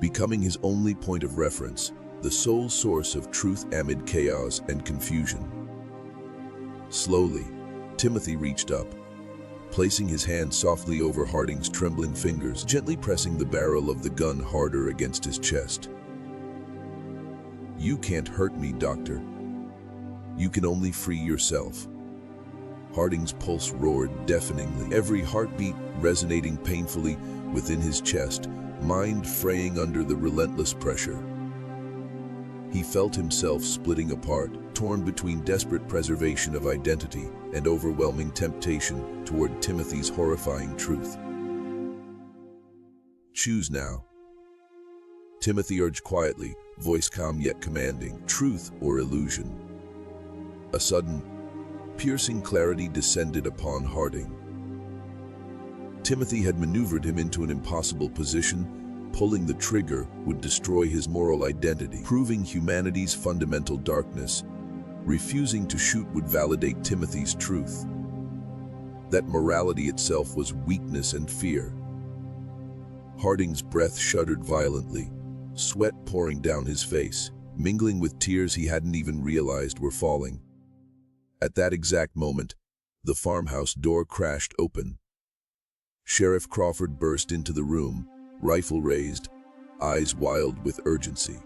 becoming his only point of reference, the sole source of truth amid chaos and confusion. Slowly, Timothy reached up, placing his hand softly over Harding's trembling fingers, gently pressing the barrel of the gun harder against his chest. You can't hurt me, Doctor. You can only free yourself. Harding's pulse roared deafeningly, every heartbeat resonating painfully within his chest, mind fraying under the relentless pressure. He felt himself splitting apart, torn between desperate preservation of identity and overwhelming temptation toward Timothy's horrifying truth. Choose now. Timothy urged quietly, voice calm yet commanding, truth or illusion. A sudden, piercing clarity descended upon Harding. Timothy had maneuvered him into an impossible position. Pulling the trigger would destroy his moral identity, proving humanity's fundamental darkness. Refusing to shoot would validate Timothy's truth, that morality itself was weakness and fear. Harding's breath shuddered violently, sweat pouring down his face. mingling with tears he hadn't even realized were falling. At that exact moment, the farmhouse door crashed open. Sheriff Crawford burst into the room, rifle raised, eyes wild with urgency.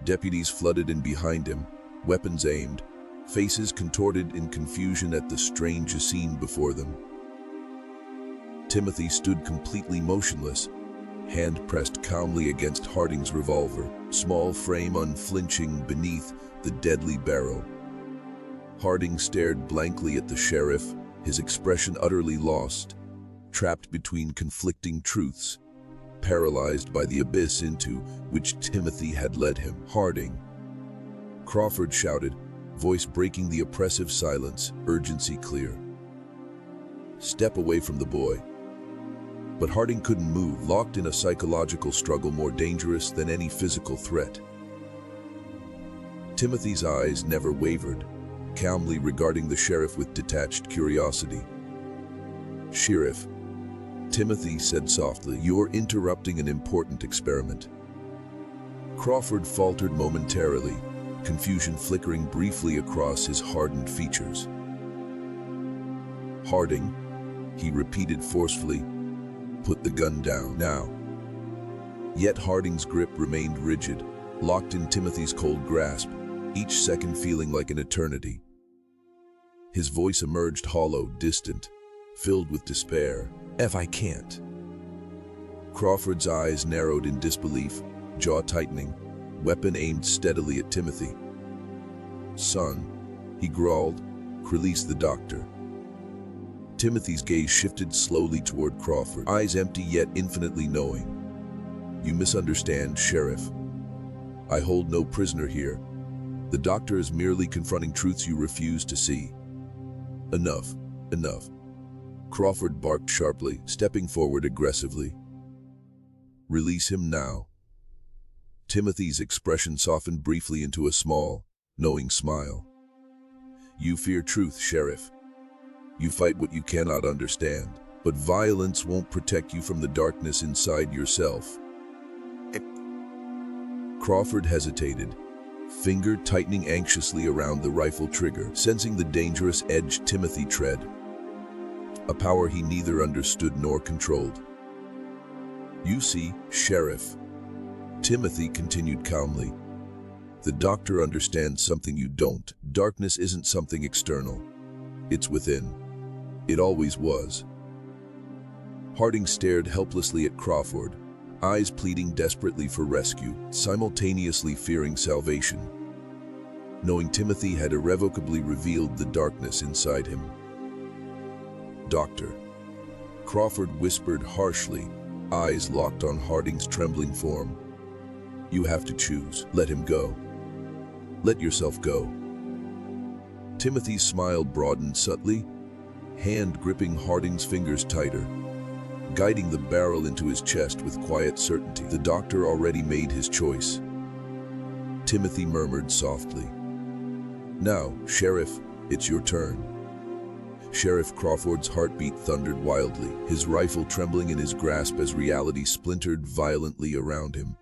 Deputies flooded in behind him, weapons aimed, faces contorted in confusion at the strange scene before them. Timothy stood completely motionless, hand pressed calmly against Harding's revolver, small frame unflinching beneath the deadly barrel. Harding stared blankly at the sheriff, his expression utterly lost, trapped between conflicting truths, paralyzed by the abyss into which Timothy had led him. "Harding!" Crawford shouted, voice breaking the oppressive silence, urgency clear. "Step away from the boy." But Harding couldn't move, locked in a psychological struggle more dangerous than any physical threat. Timothy's eyes never wavered, calmly regarding the sheriff with detached curiosity. "Sheriff," Timothy said softly, "you're interrupting an important experiment." Crawford faltered momentarily, confusion flickering briefly across his hardened features. "Harding," he repeated forcefully, "put the gun down now." Yet Harding's grip remained rigid, locked in Timothy's cold grasp, each second feeling like an eternity. His voice emerged hollow, distant, filled with despair. "I can't." Crawford's eyes narrowed in disbelief, jaw tightening, weapon aimed steadily at Timothy. "Son," he growled, "release the doctor." Timothy's gaze shifted slowly toward Crawford, eyes empty yet infinitely knowing. "You misunderstand, Sheriff. I hold no prisoner here. The doctor is merely confronting truths you refuse to see." "Enough, enough." Crawford barked sharply, stepping forward aggressively. "Release him now." Timothy's expression softened briefly into a small, knowing smile. "You fear truth, Sheriff. You fight what you cannot understand, but violence won't protect you from the darkness inside yourself." Crawford hesitated, finger tightening anxiously around the rifle trigger, sensing the dangerous edge Timothy tread, a power he neither understood nor controlled. "You see, Sheriff," Timothy continued calmly, "the doctor understands something you don't. Darkness isn't something external. It's within. It always was." Harding stared helplessly at Crawford, eyes pleading desperately for rescue, simultaneously fearing salvation, knowing Timothy had irrevocably revealed the darkness inside him. "Doctor," Crawford whispered harshly, eyes locked on Harding's trembling form. "You have to choose. Let him go. Let yourself go." Timothy's smile broadened subtly, hand gripping Harding's fingers tighter, guiding the barrel into his chest with quiet certainty. The doctor already made his choice. Timothy murmured softly, "Now, Sheriff, it's your turn." Sheriff Crawford's heartbeat thundered wildly, his rifle trembling in his grasp as reality splintered violently around him.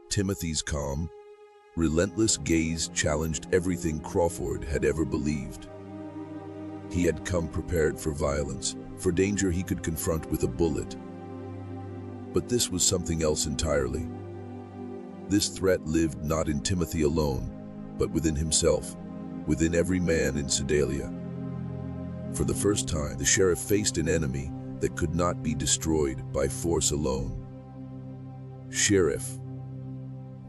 Timothy's calm, relentless gaze challenged everything Crawford had ever believed. He had come prepared for violence, for danger he could confront with a bullet. But this was something else entirely. This threat lived not in Timothy alone, but within himself, within every man in Sedalia. For the first time, the sheriff faced an enemy that could not be destroyed by force alone. "Sheriff,"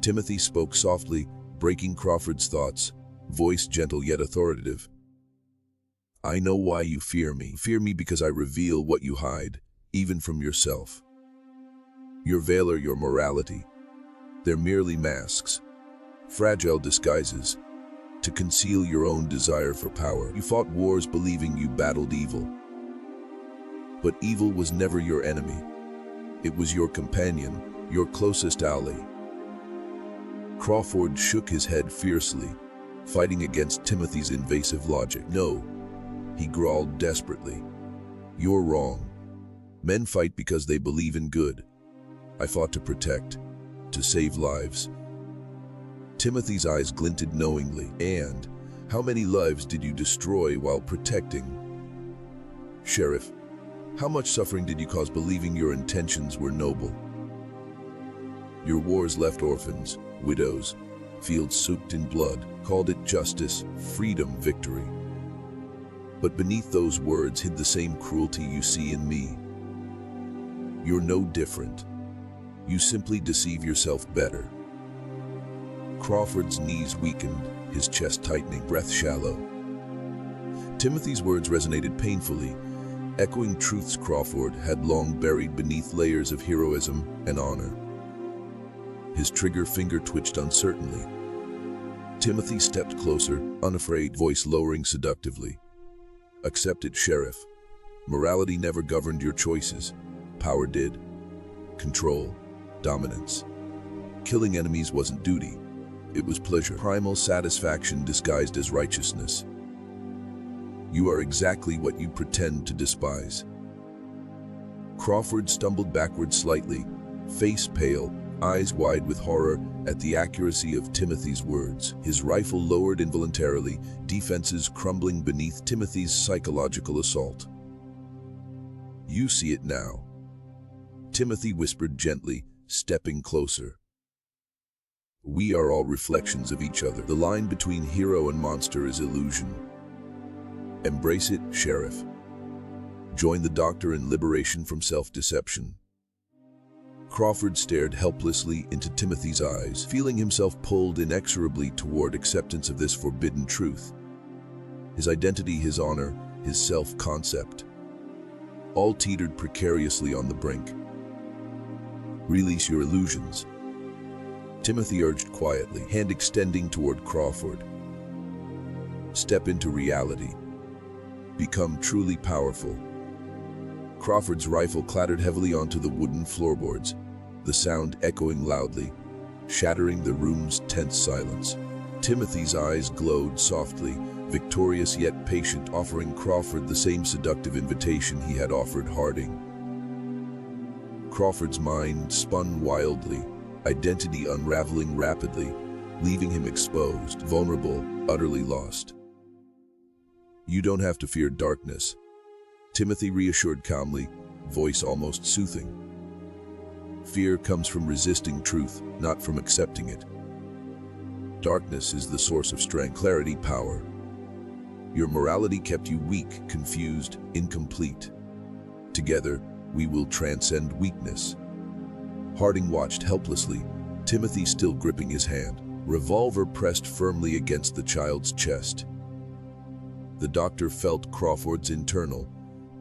Timothy spoke softly, breaking Crawford's thoughts, voice gentle yet authoritative. "I know why you fear me. Fear me because I reveal what you hide, even from yourself. Your veil or your morality, they're merely masks, fragile disguises, to conceal your own desire for power. You fought wars believing you battled evil. But evil was never your enemy. It was your companion, your closest ally." Crawford shook his head fiercely, fighting against Timothy's invasive logic. "No," he growled desperately. "You're wrong. Men fight because they believe in good. I fought to protect, to save lives." Timothy's eyes glinted knowingly. And how many lives did you destroy while protecting? Sheriff, how much suffering did you cause believing your intentions were noble? Your wars left orphans, widows, fields soaked in blood, called it justice, freedom, victory. But beneath those words hid the same cruelty you see in me. You're no different. You simply deceive yourself better. Crawford's knees weakened, his chest tightening, breath shallow. Timothy's words resonated painfully, echoing truths Crawford had long buried beneath layers of heroism and honor. His trigger finger twitched uncertainly. Timothy stepped closer, unafraid, voice lowering seductively. Accept it, Sheriff. Morality never governed your choices. Power did. Control, dominance. Killing enemies wasn't duty. It was pleasure, primal satisfaction disguised as righteousness. You are exactly what you pretend to despise. Crawford stumbled backward slightly, face pale, eyes wide with horror at the accuracy of Timothy's words. His rifle lowered involuntarily, defenses crumbling beneath Timothy's psychological assault. You see it now, Timothy whispered gently, stepping closer. We are all reflections of each other. The line between hero and monster is illusion. Embrace it, Sheriff. Join the doctor in liberation from self-deception. Crawford stared helplessly into Timothy's eyes, feeling himself pulled inexorably toward acceptance of this forbidden truth. His identity, his honor, his self-concept, all teetered precariously on the brink. Release your illusions, Timothy urged quietly, hand extending toward Crawford. Step into reality. Become truly powerful. Crawford's rifle clattered heavily onto the wooden floorboards, the sound echoing loudly, shattering the room's tense silence. Timothy's eyes glowed softly, victorious yet patient, offering Crawford the same seductive invitation he had offered Harding. Crawford's mind spun wildly, identity unraveling rapidly, leaving him exposed, vulnerable, utterly lost. You don't have to fear darkness, Timothy reassured calmly, voice almost soothing. Fear comes from resisting truth, not from accepting it. Darkness is the source of strength, clarity, power. Your morality kept you weak, confused, incomplete. Together, we will transcend weakness. Harding watched helplessly, Timothy still gripping his hand, revolver pressed firmly against the child's chest. The doctor felt Crawford's internal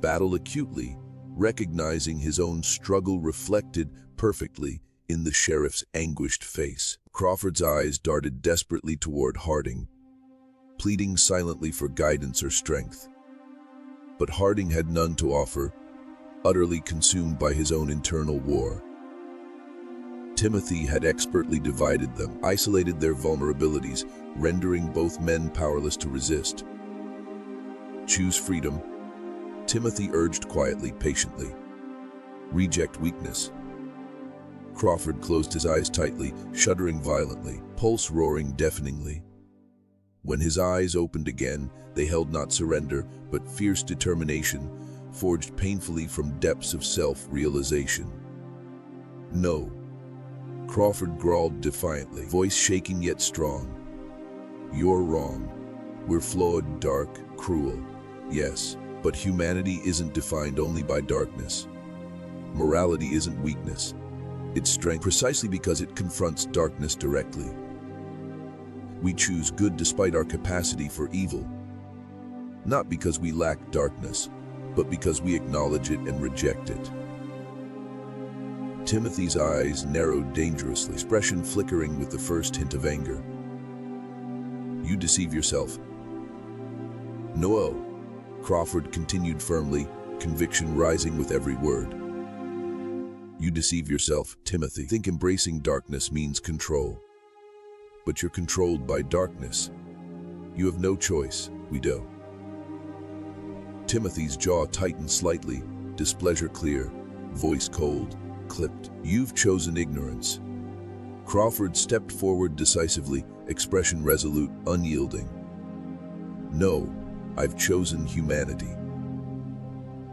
battle acutely, recognizing his own struggle reflected perfectly in the sheriff's anguished face. Crawford's eyes darted desperately toward Harding, pleading silently for guidance or strength. But Harding had none to offer, utterly consumed by his own internal war. Timothy had expertly divided them, isolated their vulnerabilities, rendering both men powerless to resist. Choose freedom, Timothy urged quietly, patiently. Reject weakness. Crawford closed his eyes tightly, shuddering violently, pulse roaring deafeningly. When his eyes opened again, they held not surrender, but fierce determination, forged painfully from depths of self-realization. No, Crawford growled defiantly, voice shaking yet strong. You're wrong. We're flawed, dark, cruel. Yes, but humanity isn't defined only by darkness. Morality isn't weakness. It's strength, precisely because it confronts darkness directly. We choose good despite our capacity for evil. Not because we lack darkness, but because we acknowledge it and reject it. Timothy's eyes narrowed dangerously, expression flickering with the first hint of anger. You deceive yourself. No, Crawford continued firmly, conviction rising with every word. You deceive yourself, Timothy. Think embracing darkness means control. But you're controlled by darkness. You have no choice, we do. Timothy's jaw tightened slightly, displeasure clear, voice cold, clipped. You've chosen ignorance. Crawford stepped forward decisively, expression resolute, unyielding. No, I've chosen humanity.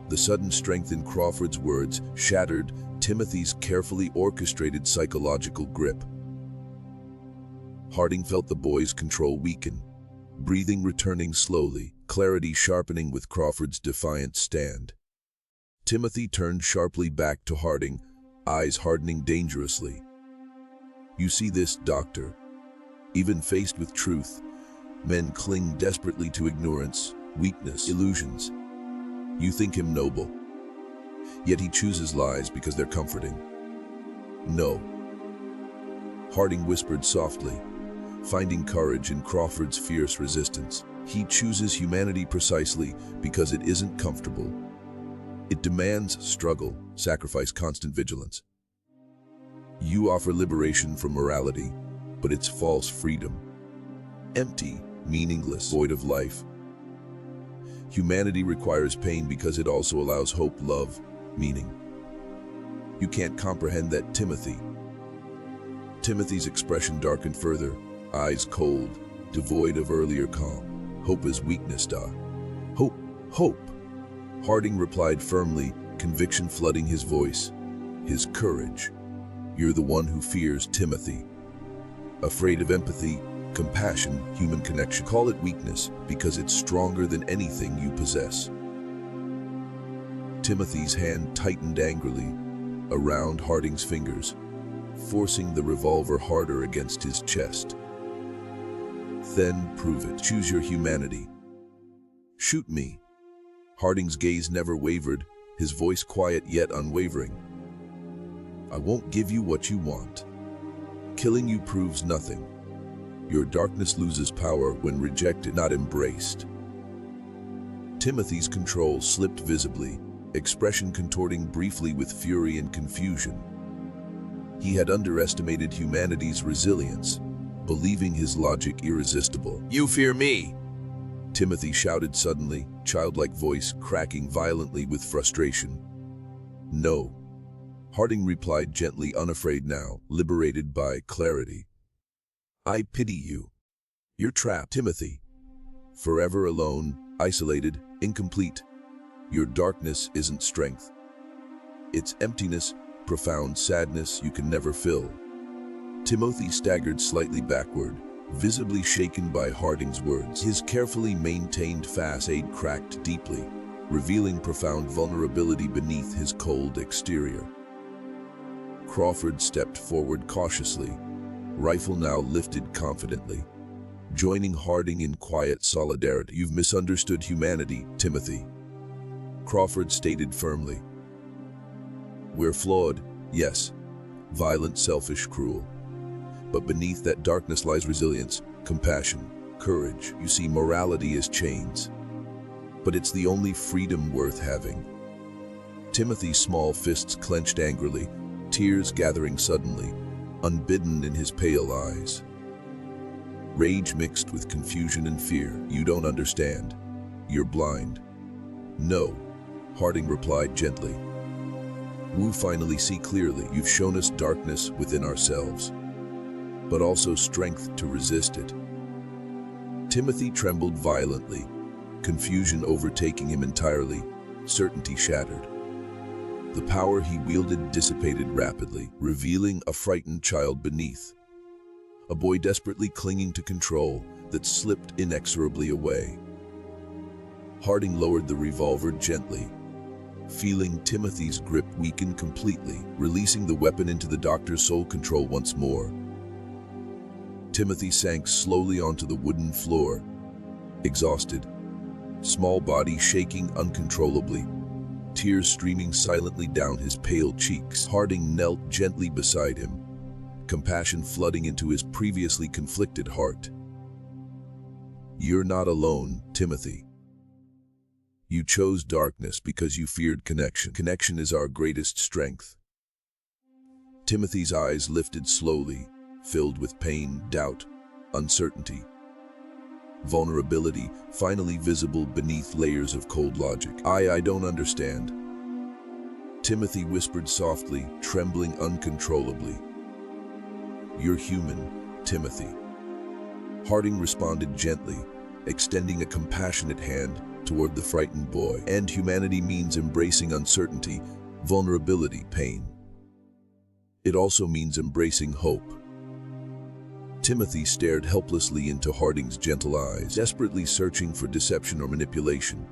The sudden strength in Crawford's words shattered Timothy's carefully orchestrated psychological grip. Harding felt the boy's control weaken, breathing returning slowly, clarity sharpening with Crawford's defiant stand. Timothy turned sharply back to Harding, eyes hardening dangerously. You see this, Doctor? Even faced with truth, men cling desperately to ignorance, weakness, illusions. You think him noble, yet he chooses lies because they're comforting. No. Harding whispered softly, finding courage in Crawford's fierce resistance. He chooses humanity precisely because it isn't comfortable. It demands struggle, sacrifice, constant vigilance. You offer liberation from morality, but it's false freedom. Empty, meaningless, void of life. Humanity requires pain because it also allows hope, love, meaning. You can't comprehend that, Timothy. Timothy's expression darkened further, eyes cold, devoid of earlier calm. Hope is weakness, Da. Hope, hope. Harding replied firmly, conviction flooding his voice. His courage. You're the one who fears Timothy. Afraid of empathy, compassion, human connection. Call it weakness because it's stronger than anything you possess. Timothy's hand tightened angrily around Harding's fingers, forcing the revolver harder against his chest. Then prove it. Choose your humanity. Shoot me. Harding's gaze never wavered, his voice quiet yet unwavering. I won't give you what you want. Killing you proves nothing. Your darkness loses power when rejected, not embraced. Timothy's control slipped visibly, expression contorting briefly with fury and confusion. He had underestimated humanity's resilience, believing his logic irresistible. You fear me! Timothy shouted suddenly, childlike voice cracking violently with frustration. No. Harding replied gently, unafraid now, liberated by clarity. I pity you. You're trapped, Timothy. Forever alone, isolated, incomplete. Your darkness isn't strength. It's emptiness, profound sadness you can never fill. Timothy staggered slightly backward, visibly shaken by Harding's words. His carefully maintained facade cracked deeply, revealing profound vulnerability beneath his cold exterior. Crawford stepped forward cautiously, rifle now lifted confidently, joining Harding in quiet solidarity. You've misunderstood humanity, Timothy. Crawford stated firmly. We're flawed, yes, violent, selfish, cruel. But beneath that darkness lies resilience, compassion, courage. You see, morality is chains, but it's the only freedom worth having. Timothy's small fists clenched angrily, tears gathering suddenly, unbidden in his pale eyes. Rage mixed with confusion and fear. You don't understand. You're blind. No, Harding replied gently. We finally see clearly. You've shown us darkness within ourselves, but also strength to resist it. Timothy trembled violently, confusion overtaking him entirely, certainty shattered. The power he wielded dissipated rapidly, revealing a frightened child beneath. A boy desperately clinging to control that slipped inexorably away. Harding lowered the revolver gently, feeling Timothy's grip weaken completely, releasing the weapon into the doctor's sole control once more. Timothy sank slowly onto the wooden floor, exhausted, small body shaking uncontrollably, tears streaming silently down his pale cheeks. Harding knelt gently beside him, compassion flooding into his previously conflicted heart. You're not alone, Timothy. You chose darkness because you feared connection. Connection is our greatest strength. Timothy's eyes lifted slowly, filled with pain, doubt, uncertainty. Vulnerability finally visible beneath layers of cold logic. I don't understand. Timothy whispered softly, trembling uncontrollably. "You're human, Timothy." Harding responded gently, extending a compassionate hand toward the frightened boy. And humanity means embracing uncertainty, vulnerability, pain. It also means embracing hope. Timothy stared helplessly into Harding's gentle eyes, desperately searching for deception or manipulation,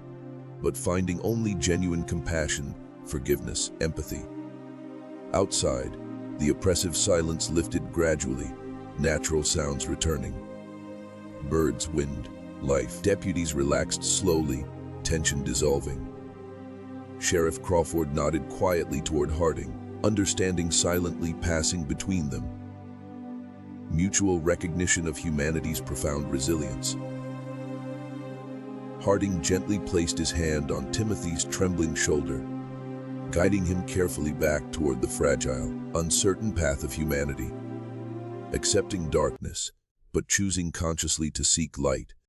but finding only genuine compassion, forgiveness, empathy. Outside, the oppressive silence lifted gradually, natural sounds returning. Birds, wind, life. Deputies relaxed slowly, tension dissolving. Sheriff Crawford nodded quietly toward Harding, understanding silently passing between them. Mutual recognition of humanity's profound resilience. Harding gently placed his hand on Timothy's trembling shoulder, guiding him carefully back toward the fragile, uncertain path of humanity. Accepting darkness, but choosing consciously to seek light,